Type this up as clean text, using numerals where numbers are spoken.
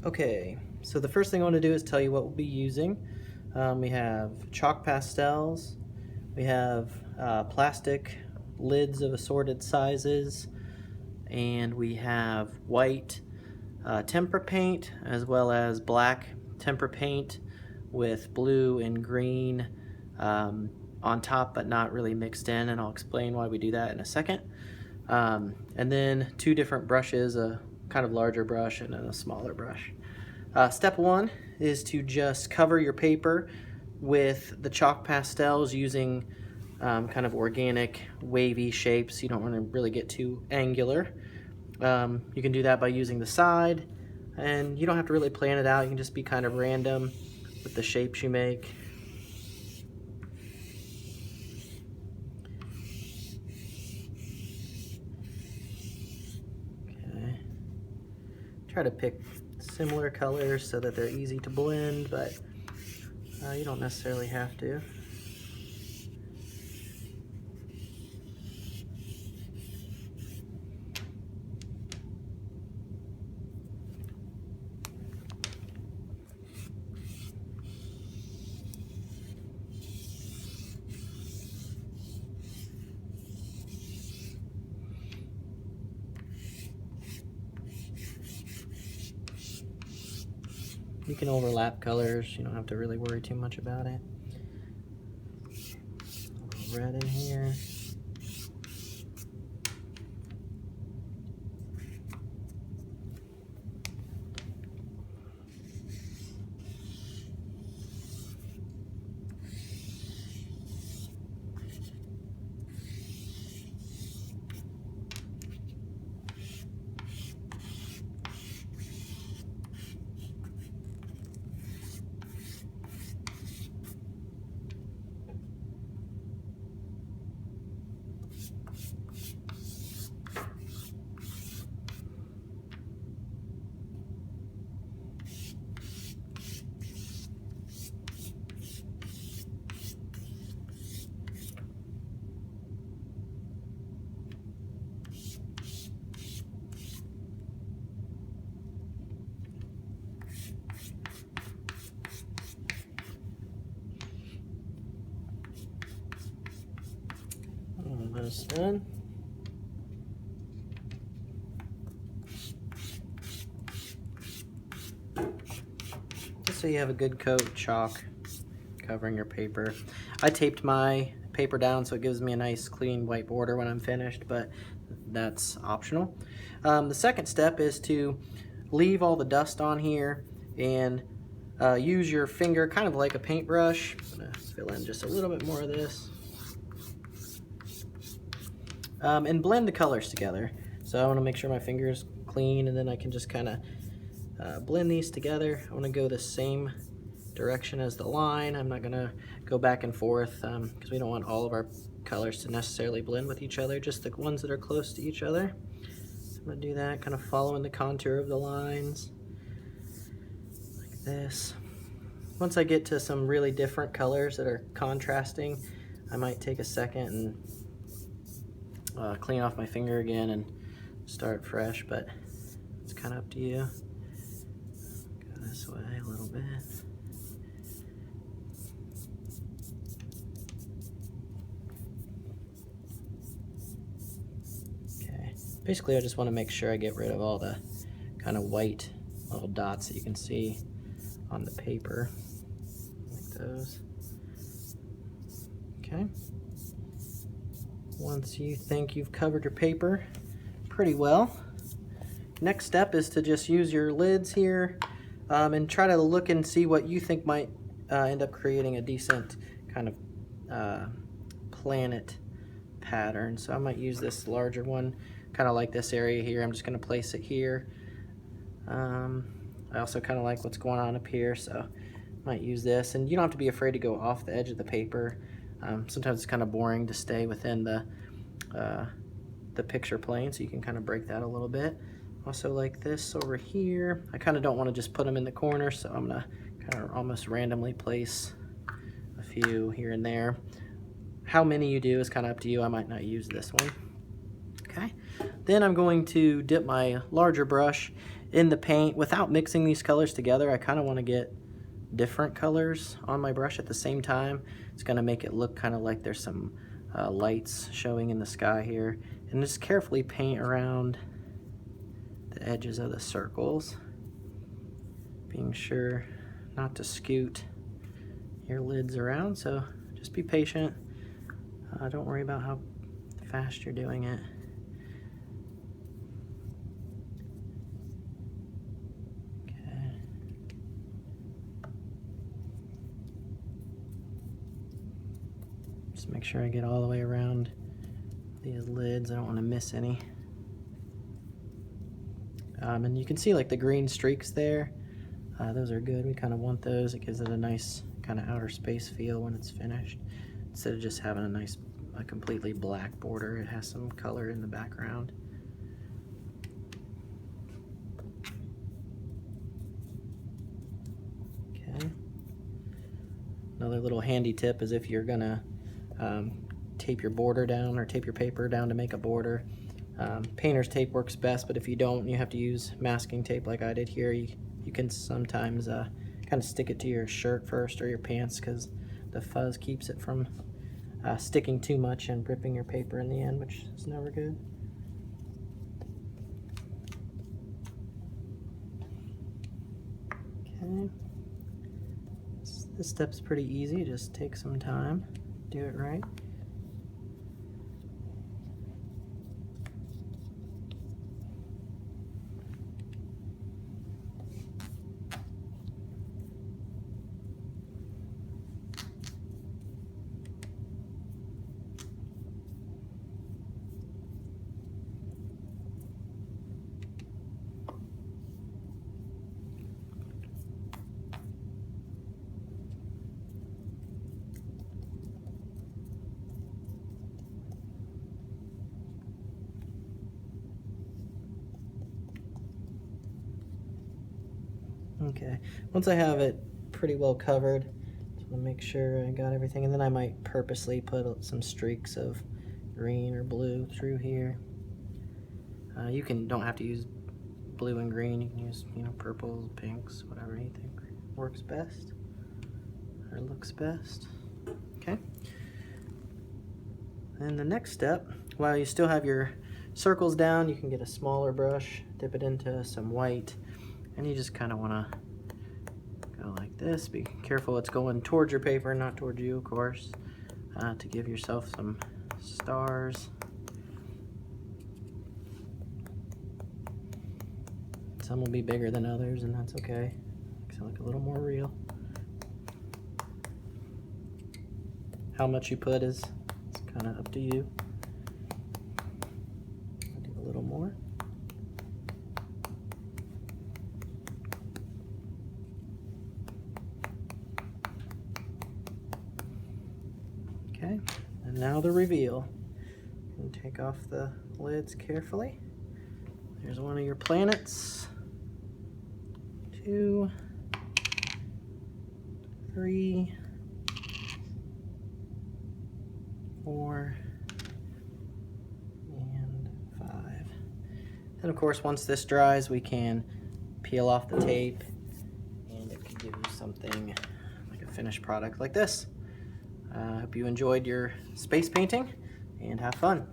Okay, so the first thing I want to do is tell you what we'll be using. We have chalk pastels, we have plastic lids of assorted sizes, and we have white tempera paint as well as black tempera paint with blue and green on top but not really mixed in, and I'll explain why we do that in a second. And then two different brushes, a kind of larger brush and then a smaller brush. Step one is to just cover your paper with the chalk pastels using kind of organic wavy shapes. You don't want to really get too angular. You can do that by using the side, and you don't have to really plan it out. You can just be kind of random with the shapes you make. Okay. Try to pick similar colors so that they're easy to blend, but you don't necessarily have to. You can overlap colors, you don't have to really worry too much about it. A little red in here. Almost done. Just so you have a good coat of chalk covering your paper. I taped my paper down so it gives me a nice clean white border when I'm finished, but that's optional. The second step is to leave all the dust on here and use your finger kind of like a paintbrush. I'm gonna fill in just a little bit more of this. And blend the colors together. So I want to make sure my finger is clean, and then I can just kind of blend these together. I want to go the same direction as the line. I'm not going to go back and forth because we don't want all of our colors to necessarily blend with each other, just the ones that are close to each other. So I'm going to do that, kind of following the contour of the lines like this. Once I get to some really different colors that are contrasting, I might take a second and clean off my finger again and start fresh, but it's kind of up to you. Go this way a little bit. Okay, basically I just want to make sure I get rid of all the kind of white little dots that you can see on the paper, like those. Okay. Once you think you've covered your paper pretty well, next step is to just use your lids here and try to look and see what you think might end up creating a decent kind of planet pattern. So I might use this larger one, kind of like this area here. I'm just going to place it here. I also kind of like what's going on up here, so I might use this. And you don't have to be afraid to go off the edge of the paper. Sometimes it's kind of boring to stay within the picture plane, so you can kind of break that a little bit. Also like this over here. I kind of don't want to just put them in the corner, so I'm gonna kind of almost randomly place a few here and there. How many you do is kind of up to you. I might not use this one. Okay, then I'm going to dip my larger brush in the paint, without mixing these colors together, I kind of want to get different colors on my brush at the same time. It's going to make it look kind of like there's some lights showing in the sky here. And just carefully paint around the edges of the circles, being sure not to scoot your lids around, so just be patient. Don't worry about how fast you're doing it. Okay. Just make sure I get all the way around these lids. I don't want to miss any. And you can see like the green streaks there. Those are good. We kind of want those. It gives it a nice kind of outer space feel when it's finished. Instead of just having a completely black border, it has some color in the background. Okay. Another little handy tip is if you're gonna tape your border down or tape your paper down to make a border. Painter's tape works best, but if you don't, you have to use masking tape like I did here. You can sometimes kind of stick it to your shirt first or your pants, because the fuzz keeps it from sticking too much and ripping your paper in the end, which is never good. Okay. This step's pretty easy. Just take some time, do it right. Okay, once I have it pretty well covered, just want to make sure I got everything, and then I might purposely put some streaks of green or blue through here. You don't have to use blue and green. You can use, purples, pinks, whatever you think works best or looks best. Okay. And the next step, while you still have your circles down, you can get a smaller brush, dip it into some white, and you just kind of want to go like this. Be careful it's going towards your paper, not towards you, of course, to give yourself some stars. Some will be bigger than others, and that's okay. Makes it look a little more real. How much you put is kind of up to you. I'll do a little more. Okay, and now the reveal. And take off the lids carefully. There's one of your planets. 2, 3, 4, and 5. And of course, once this dries, we can peel off the tape, and it can give you something like a finished product like this. I hope you enjoyed your space painting, and have fun.